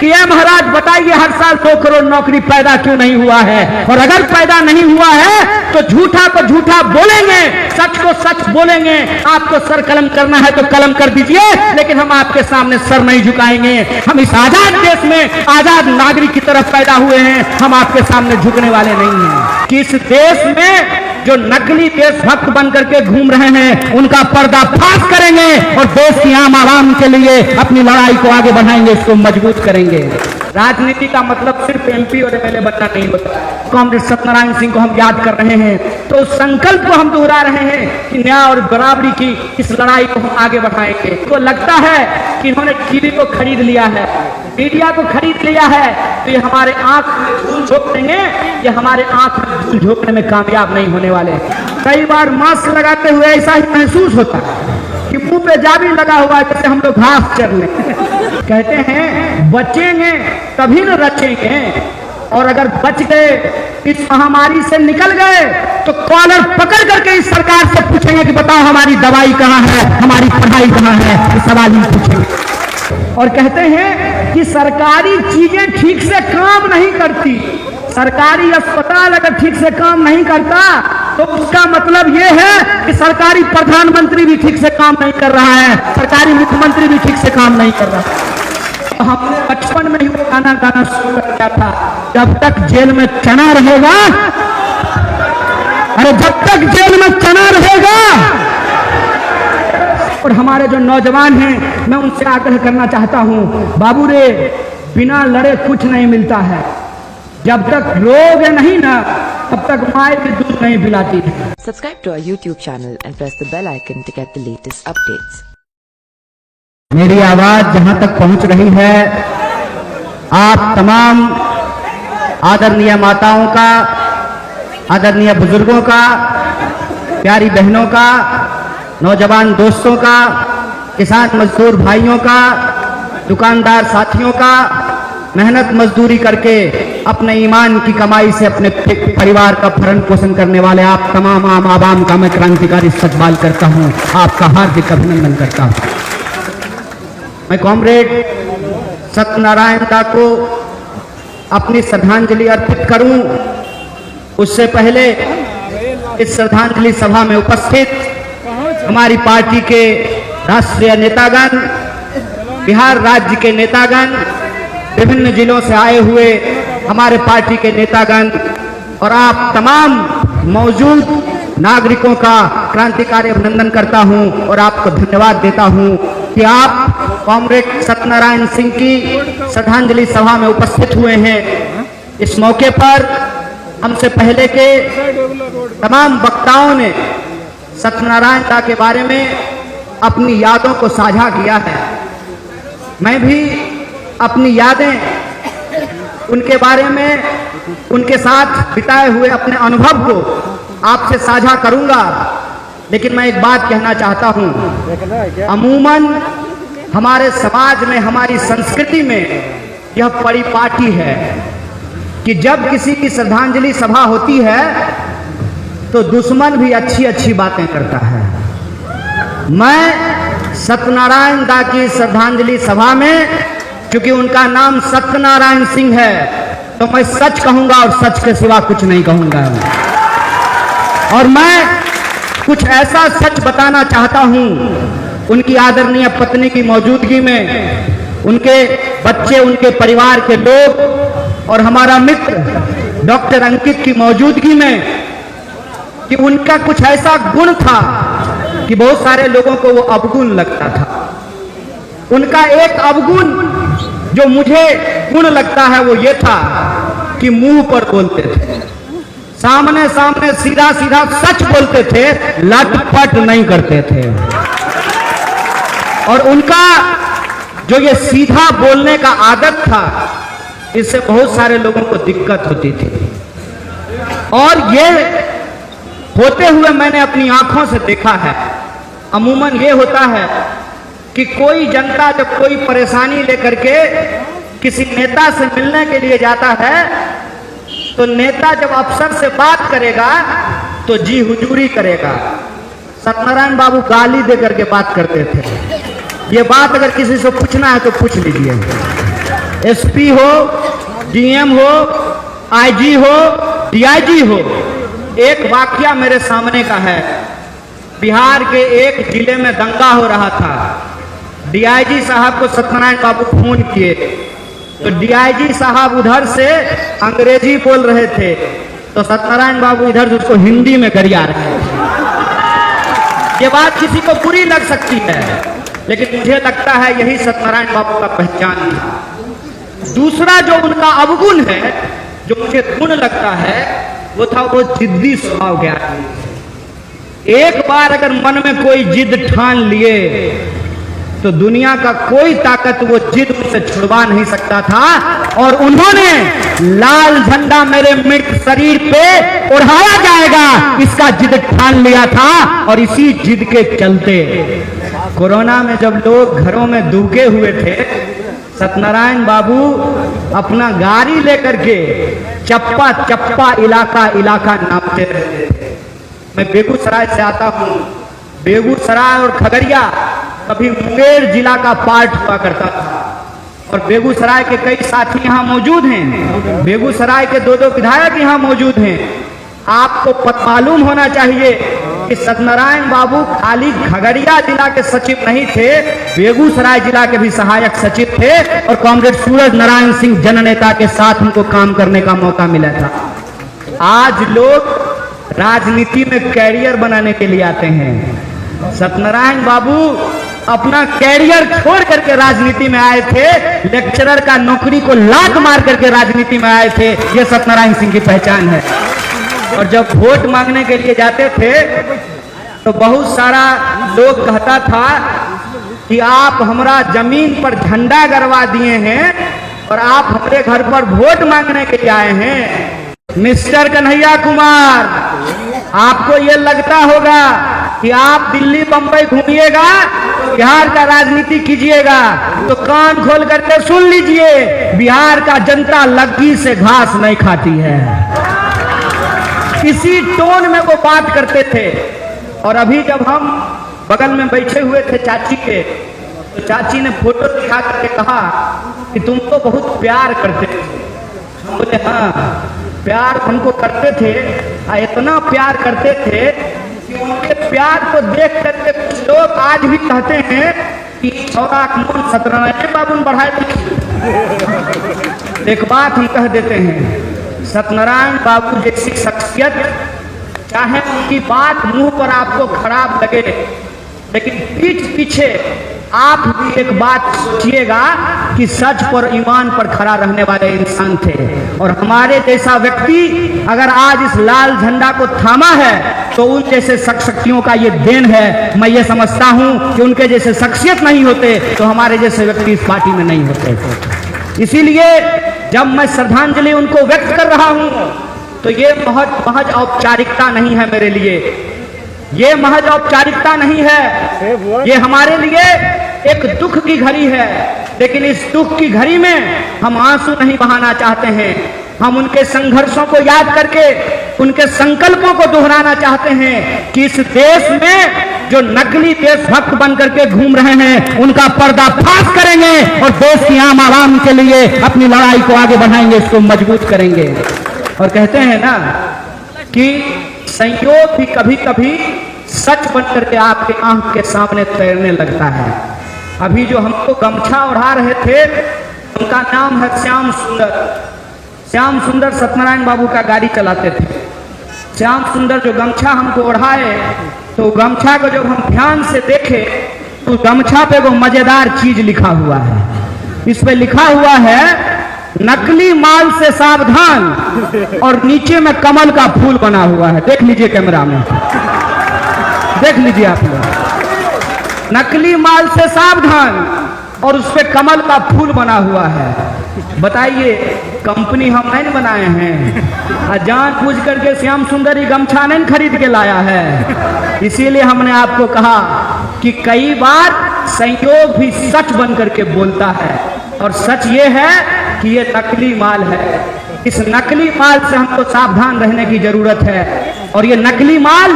कि ये महाराज बताइए हर साल 2 करोड़ नौकरी पैदा क्यों नहीं हुआ है, और अगर पैदा नहीं हुआ है तो झूठा को झूठा बोलेंगे, सच को सच बोलेंगे। आपको सर कलम करना है तो कलम कर दीजिए, लेकिन हम आपके सामने सर नहीं झुकाएंगे। हम इस आजाद देश में आजाद नागरिक की तरफ पैदा हुए हैं, हम आपके सामने झुकने वाले नहीं हैं। कि इस देश में जो नकली देशभक्त बनकर के घूम रहे हैं उनका पर्दाफाश करेंगे और देश की आम आवाम के लिए अपनी लड़ाई को आगे बढ़ाएंगे, इसको मजबूत करेंगे। राजनीति का मतलब सिर्फ एमपी और एमएलए बनना नहीं होता। कॉमरेड सत्यनारायण सिंह को हम याद कर रहे हैं तो उस संकल्प को हम दोहरा रहे हैं कि न्याय और बराबरी की इस लड़ाई को हम आगे बढ़ाएंगे। तो लगता है कि इन्होंने टीवी को खरीद लिया है, मीडिया को खरीद लिया है, तो ये हमारे आंख में धूल झोंक देंगे, ये हमारे आंख में धूल झोंकने में कामयाब नहीं होने वाले। कई बार मास्क लगाते हुए ऐसा ही महसूस होता है कि मुंह पे जाबी लगा हुआ है, जैसे हम लोग घास चर लें। कहते हैं बचेंगे तभी न रचेंगे, और अगर बच गए, इस महामारी से निकल गए, तो कॉलर पकड़ करके इस सरकार से पूछेंगे कि बताओ हमारी दवाई कहाँ है, हमारी पढ़ाई कहाँ है, ये सवाल ही पूछेंगे। और कहते हैं कि सरकारी चीजें ठीक से काम नहीं करती। सरकारी अस्पताल अगर ठीक से काम नहीं करता तो उसका मतलब यह है कि सरकारी प्रधानमंत्री भी ठीक से काम नहीं कर रहा है, सरकारी मुख्यमंत्री भी ठीक से काम नहीं कर रहा है। हमने बचपन में ही वो गाना गाना शुरू कर दिया था, जब तक जेल में चना रहेगा, अरे जब तक जेल में चना रहेगा। और हमारे जो नौजवान हैं, मैं उनसे आग्रह करना चाहता हूं, बाबू रे, बिना लड़े कुछ नहीं मिलता है। जब तक रोगे नहीं ना, तब तक माए भी दूध नहीं पिलाती है। Subscribe to our YouTube channel and press the bell icon to get the latest updates. मेरी आवाज जहां तक पहुंच रही है, आप तमाम आदरणीय माताओं का, आदरणीय बुजुर्गों का, प्यारी बहनों का, नौजवान दोस्तों का, किसान मजदूर भाइयों का, दुकानदार साथियों का, मेहनत मजदूरी करके अपने ईमान की कमाई से अपने परिवार का भरण पोषण करने वाले आप तमाम आम आवाम का मैं क्रांतिकारी इस्तकबाल करता हूं, आपका हार्दिक अभिनंदन करता हूं। मैं कॉमरेड सत्यनारायण दा को अपनी श्रद्धांजलि अर्पित करूं, उससे पहले इस श्रद्धांजलि सभा में उपस्थित हमारी पार्टी के राष्ट्रीय नेतागण, बिहार राज्य के नेतागण, विभिन्न जिलों से आए हुए हमारे पार्टी के नेतागण और आप तमाम मौजूद नागरिकों का क्रांतिकारी अभिनंदन करता हूं और आपको धन्यवाद देता हूं कि आप कॉमरेड सत्यनारायण सिंह की श्रद्धांजलि सभा में उपस्थित हुए हैं। इस मौके पर हमसे पहले के तमाम वक्ताओं ने सत्यनारायण दा के बारे में अपनी यादों को साझा किया है। मैं भी अपनी यादें उनके बारे में, उनके साथ बिताए हुए अपने अनुभव को आपसे साझा करूंगा, लेकिन मैं एक बात कहना चाहता हूं। अमूमन हमारे समाज में, हमारी संस्कृति में यह परिपाटी है कि जब किसी की श्रद्धांजलि सभा होती है तो दुश्मन भी अच्छी अच्छी बातें करता है। मैं सत्यनारायण दा की श्रद्धांजलि सभा में, क्योंकि उनका नाम सत्यनारायण सिंह है, तो मैं सच कहूंगा और सच के सिवा कुछ नहीं कहूंगा। और मैं कुछ ऐसा सच बताना चाहता हूं, उनकी आदरणीय पत्नी की मौजूदगी में, उनके बच्चे, उनके परिवार के लोग और हमारा मित्र डॉक्टर अंकित की मौजूदगी में, कि उनका कुछ ऐसा गुण था कि बहुत सारे लोगों को वो अवगुण लगता था। उनका एक अवगुण जो मुझे गुण लगता है वो ये था कि मुंह पर बोलते थे, सामने सामने सीधा सीधा सच बोलते थे, लटपट नहीं करते थे। और उनका जो ये सीधा बोलने का आदत था, इससे बहुत सारे लोगों को दिक्कत होती थी। और ये होते हुए मैंने अपनी आंखों से देखा है। अमूमन ये होता है कि कोई जनता जब कोई परेशानी लेकर के किसी नेता से मिलने के लिए जाता है, तो नेता जब अफसर से बात करेगा तो जी हुजूरी करेगा। सत्यनारायण बाबू गाली देकर के बात करते थे। ये बात अगर किसी से पूछना है तो पूछ लीजिए। एसपी हो, डीएम हो, आईजी हो, डीआईजी हो, एक वाकया मेरे सामने का है। बिहार के एक जिले में दंगा हो रहा था। डीआईजी साहब को सत्यनारायण बाबू फोन किए तो डीआईजी साहब उधर से अंग्रेजी बोल रहे थे तो सत्यनारायण बाबू इधर से उसको हिंदी में गरिया रहे थे। ये बात किसी को बुरी लग सकती है, लेकिन मुझे लगता है यही सत्यनारायण बाबू का पहचान था। दूसरा जो उनका अवगुण है, जो मुझे गुण लगता है, वो था वो जिद्दी स्वभाव ज्ञानी। एक बार अगर मन में कोई जिद ठान लिए तो दुनिया का कोई ताकत वो जिद उनसे छुड़वा नहीं सकता था। और उन्होंने लाल झंडा मेरे मृत शरीर पे उड़ाया जाएगा इसका जिद ठान लिया था। और इसी जिद के चलते कोरोना में जब लोग घरों में दुबके हुए थे, सत्यनारायण बाबू अपना गाड़ी लेकर के चप्पा चप्पा इलाका इलाका नापते रहते थे। मैं बेगूसराय से आता हूँ। बेगूसराय और खगड़िया कभी मुंगेर जिला का पार्ट हुआ करता था और बेगूसराय के कई साथी यहाँ मौजूद हैं। बेगूसराय के दो विधायक यहाँ मौजूद हैं। आपको मालूम होना चाहिए कि सत्यनारायण बाबू खाली खगड़िया जिला के सचिव नहीं थे, बेगूसराय जिला के भी सहायक सचिव थे और कॉमरेड सूरज नारायण सिंह जननेता के साथ उनको काम करने का मौका मिला था। आज लोग राजनीति में कैरियर बनाने के लिए आते हैं। सत्यनारायण बाबू अपना कैरियर छोड़ करके राजनीति में आए थे, लेक्चरर का नौकरी को लात मार करके राजनीति में आए थे। यह सत्यनारायण सिंह की पहचान है। और जब वोट मांगने के लिए जाते थे तो बहुत सारा लोग कहता था कि आप हमारा जमीन पर झंडा गड़वा दिए हैं और आप हमारे घर पर वोट मांगने के लिए आए हैं। मिस्टर कन्हैया कुमार, आपको ये लगता होगा कि आप दिल्ली बंबई घूमिएगा, बिहार का राजनीति कीजिएगा, तो कान खोल करके सुन लीजिए, बिहार का जनता लग्गी से घास नहीं खाती है। इसी टोन में वो बात करते थे। और अभी जब हम बगल में बैठे हुए थे चाची के, तो चाची ने फोटो दिखा करके कहा कि तुम तो बहुत प्यार करते थे। हम बोले हाँ, प्यार हमको करते थे, इतना प्यार करते थे कि उनके प्यार को देख करके कुछ लोग आज भी कहते हैं कि सत्यनारायण बाबू ने बढ़ाए। एक बात हम कह देते हैं, सत्यनारायण बाबू जैसी शख्सियत, चाहे उनकी बात मुंह पर आपको खराब लगे, लेकिन पीठ पीछे आप भी एक बात सोचिएगा कि सच पर ईमान पर खड़ा रहने वाले इंसान थे। और हमारे जैसा व्यक्ति अगर आज इस लाल झंडा को थामा है तो उन जैसे शख्सियतों का ये देन है। मैं ये समझता हूं कि उनके जैसे शख्सियत नहीं होते तो हमारे जैसे व्यक्ति इस पार्टी में नहीं होते। इसीलिए जब मैं श्रद्धांजलि उनको व्यक्त कर रहा हूं तो ये महज औपचारिकता नहीं है मेरे लिए, ये महज औपचारिकता नहीं है, ये हमारे लिए एक दुख की घड़ी है। लेकिन इस दुख की घड़ी में हम आंसू नहीं बहाना चाहते हैं। हम उनके संघर्षों को याद करके उनके संकल्पों को दोहराना चाहते हैं कि इस देश में जो नकली देशभक्त बन करके घूम रहे हैं उनका पर्दाफाश करेंगे और देश की आम आवाम के लिए अपनी लड़ाई को आगे बढ़ाएंगे, इसको मजबूत करेंगे। और कहते हैं ना कि संयोग भी कभी कभी सच बन करके आपके आंख के सामने तैरने लगता है। अभी जो हमको गमछा ओढ़ा रहे थे उनका नाम है श्याम सुंदर। श्याम सुंदर सत्यनारायण बाबू का गाड़ी चलाते थे। श्याम सुंदर जो गमछा हमको ओढ़ाए तो गमछा को जब हम ध्यान से देखे तो गमछा पे वो मजेदार चीज लिखा हुआ है। इस पे लिखा हुआ है नकली माल से सावधान, और नीचे में कमल का फूल बना हुआ है। देख लीजिए कैमरा में, देख लीजिए आप लोग, नकली माल से सावधान और उस पे कमल का फूल बना हुआ है। बताइए, कंपनी हम नहीं बनाए हैं, जानबूझ करके श्याम सुंदर ही गमछा नहीं खरीद के लाया है। इसीलिए हमने आपको कहा कि कई बार संयोग भी सच बन करके बोलता है, और सच ये है कि ये नकली माल है। इस नकली माल से हमको सावधान रहने की जरूरत है। और ये नकली माल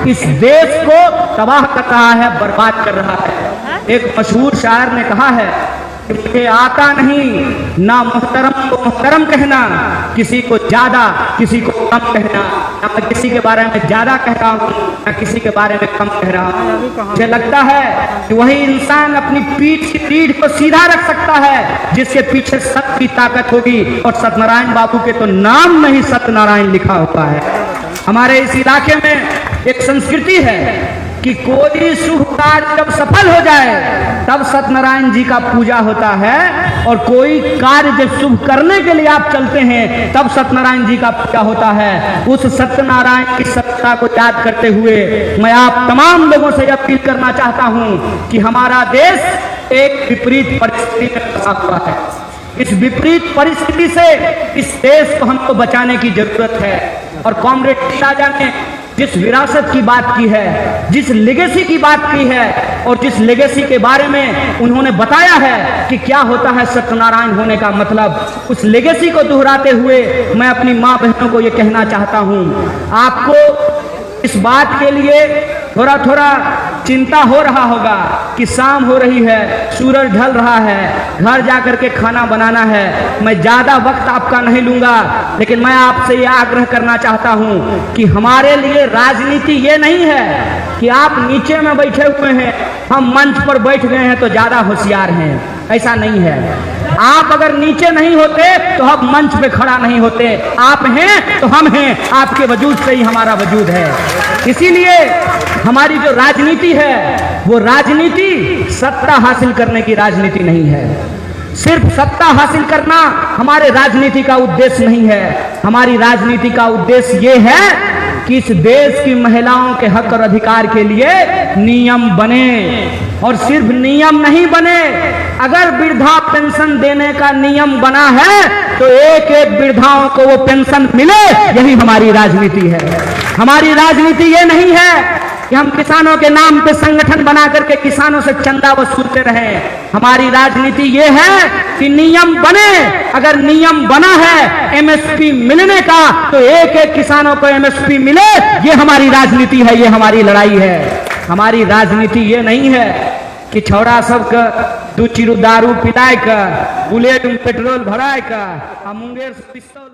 इस देश को तबाह कर रहा है, बर्बाद कर रहा है। एक मशहूर शायर ने कहा है कि मुझे आता नहीं ना मुहतरम को मुहतरम कहना, किसी को ज्यादा किसी को कम कहना, ना मैं किसी के बारे में ज्यादा कह रहा हूँ ना किसी के बारे में कम कह रहा हूँ। मुझे लगता है कि वही इंसान अपनी पीठ की रीढ़ को सीधा रख सकता है जिसके पीछे सत्य की ताकत होगी, और सत्यनारायण बाबू के तो नाम में ही सत्यनारायण लिखा हुआ है। हमारे इस इलाके में एक संस्कृति है कि कोई शुभ कार्य जब सफल हो जाए तब सत्यनारायण जी का पूजा होता है, और कोई कार्य जब शुभ करने के लिए आप चलते हैं तब सत्यनारायण जी का पूजा होता है। उस सत्यनारायण की सत्ता को याद करते हुए मैं आप तमाम लोगों से अपील करना चाहता हूं कि हमारा देश एक विपरीत परिस्थिति में फंसा हुआ है। इस विपरीत परिस्थिति से इस देश को हमको बचाने की जरूरत है। और कॉमरेड राजा ने जिस विरासत की बात की है, जिस लेगेसी की बात की है, और जिस लेगेसी के बारे में उन्होंने बताया है कि क्या होता है सत्यनारायण होने का मतलब, उस लेगेसी को दोहराते हुए मैं अपनी माँ बहनों को ये कहना चाहता हूँ, आपको इस बात के लिए थोड़ा थोड़ा चिंता हो रहा होगा कि शाम हो रही है, सूरज ढल रहा है, घर जाकर के खाना बनाना है। मैं ज़्यादा वक्त आपका नहीं लूँगा, लेकिन मैं आपसे ये आग्रह करना चाहता हूँ कि हमारे लिए राजनीति ये नहीं है कि आप नीचे में बैठे हुए हैं, हम मंच पर बैठ गए हैं तो ज़्यादा होशियार हैं, ऐसा नहीं है। आप अगर नीचे नहीं होते तो हम मंच पे खड़ा नहीं होते, आप हैं तो हम हैं, आपके वजूद से ही हमारा वजूद है। इसीलिए हमारी जो राजनीति है वो राजनीति सत्ता हासिल करने की राजनीति नहीं है। सिर्फ सत्ता हासिल करना हमारे राजनीति का उद्देश्य नहीं है। हमारी राजनीति का उद्देश्य ये है कि इस देश की महिलाओं के हक और अधिकार के लिए नियम बने, और सिर्फ नियम नहीं बने, अगर वृद्धा पेंशन देने का नियम बना है तो एक एक वृद्धाओं को वो पेंशन मिले, यही हमारी राजनीति है। हमारी राजनीति ये नहीं है कि हम किसानों के नाम पे संगठन बना करके किसानों से चंदा वसूलते रहें। हमारी राजनीति ये है कि नियम बने, अगर नियम बना है एमएसपी मिलने का तो एक एक किसानों को एमएसपी मिले, ये हमारी राजनीति है, ये हमारी लड़ाई है। हमारी राजनीति ये नहीं है कि छौड़ा सबका दू चिरू दारू पिलाए का, बुलेट में पेट्रोल भराए का, मुंगेर से पिस्तौल